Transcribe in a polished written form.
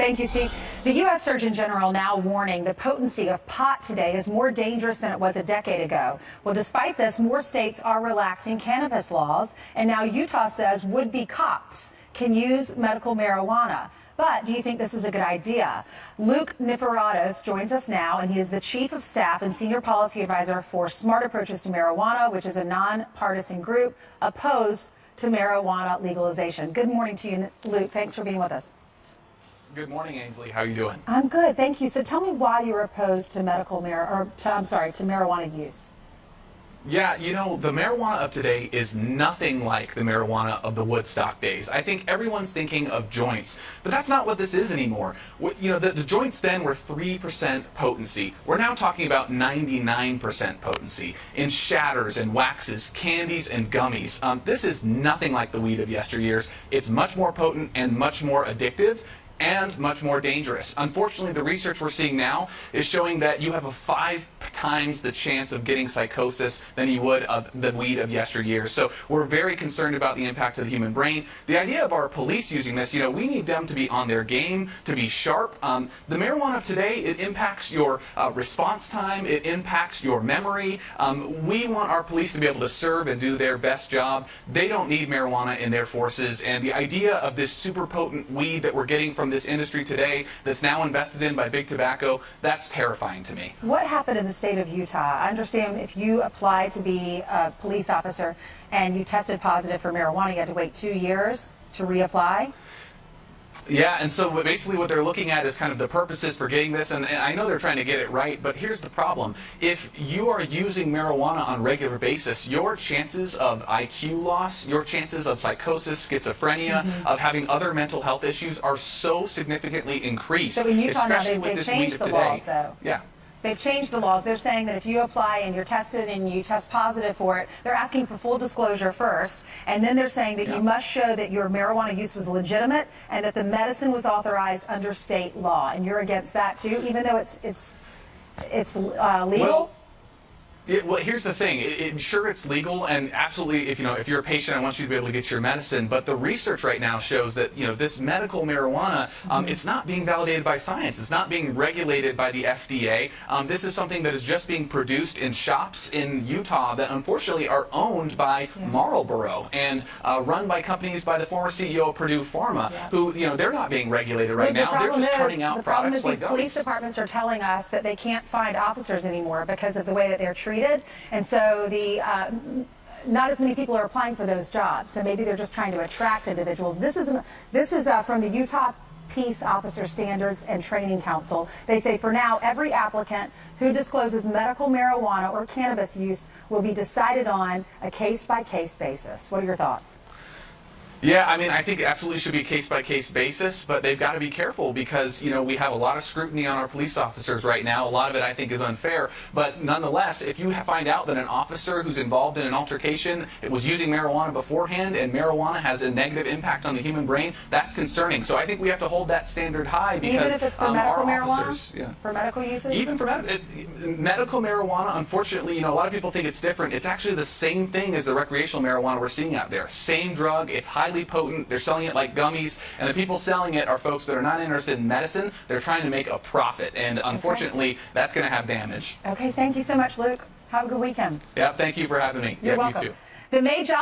Thank you, Steve. The U.S. Surgeon General now warning the potency of pot today is more dangerous than it was a decade ago. Well, despite this, more states are relaxing cannabis laws, and now Utah says would-be cops can use medical marijuana. But do you think this is a good idea? Luke Niforatos joins us now, and he is the Chief of Staff and Senior Policy Advisor for Smart Approaches to Marijuana, which is a nonpartisan group opposed to marijuana legalization. Good morning to you, Luke. Thanks for being with us. Good morning, Ainsley. How are you doing? I'm good, thank you. So tell me why you're opposed to marijuana use. Yeah, you know, the marijuana of today is nothing like the marijuana of the Woodstock days. I think everyone's thinking of joints, but that's not what this is anymore. You know, the joints then were 3% potency. We're now talking about 99% potency in shatters and waxes, candies and gummies. This is nothing like the weed of yesteryears. It's much more potent and much more addictive and much more dangerous. Unfortunately, the research we're seeing now is showing that you have a 5 times the chance of getting psychosis than you would of the weed of yesteryear. So we're very concerned about the impact to the human brain. The idea of our police using this, you know, we need them to be on their game, to be sharp. The marijuana of today, it impacts your response time, it impacts your memory. We want our police to be able to serve and do their best job. They don't need marijuana in their forces, and the idea of this super potent weed that we're getting from this industry today that's now invested in by big tobacco, that's terrifying to me. What happened in the state of Utah? I understand if you applied to be a police officer and you tested positive for marijuana, you had to wait 2 years to reapply? Yeah, and so basically what they're looking at is kind of the purposes for getting this, and I know they're trying to get it right, but here's the problem. If you are using marijuana on a regular basis, your chances of IQ loss, your chances of psychosis, schizophrenia, of having other mental health issues are so significantly increased, so in Utah especially now, with this weed changed of the today. laws, though. Yeah. They've changed the laws. They're saying that if you apply and you're tested and you test positive for it, they're asking for full disclosure first, and then they're saying that you must show that your marijuana use was legitimate and that the medicine was authorized under state law. And you're against that too, even though it's legal? Well, here's the thing. Sure, it's legal, and absolutely, if you're a patient, I want you to be able to get your medicine. But the research right now shows that this medical marijuana, it's not being validated by science. It's not being regulated by the FDA. This is something that is just being produced in shops in Utah that unfortunately are owned by Marlboro and run by companies by the former CEO of Purdue Pharma, who they're not being regulated right now. They're just turning out products like these police departments are telling us that they can't find officers anymore because of the way that they're treated. And so not as many people are applying for those jobs. So maybe they're just trying to attract individuals. This is from the Utah Peace Officer Standards and Training Council. They say for now, every applicant who discloses medical marijuana or cannabis use will be decided on a case-by-case basis. What are your thoughts? Yeah, I mean, I think it absolutely should be a case-by-case basis, but they've got to be careful because, we have a lot of scrutiny on our police officers right now. A lot of it, I think, is unfair. But nonetheless, if you find out that an officer who's involved in an altercation was using marijuana beforehand and marijuana has a negative impact on the human brain, that's concerning. So I think we have to hold that standard high because even if it's for medical our marijuana? officers... For medical usage? Even for medical marijuana, unfortunately, a lot of people think it's different. It's actually the same thing as the recreational marijuana we're seeing out there. Same drug. It's highly potent. They're selling it like gummies, and the people selling it are folks that are not interested in medicine. They're trying to make a profit, and unfortunately, that's going to have damage. Okay, thank you so much, Luke. Have a good weekend. Yeah, thank you for having me. You're welcome. You too. The May jobs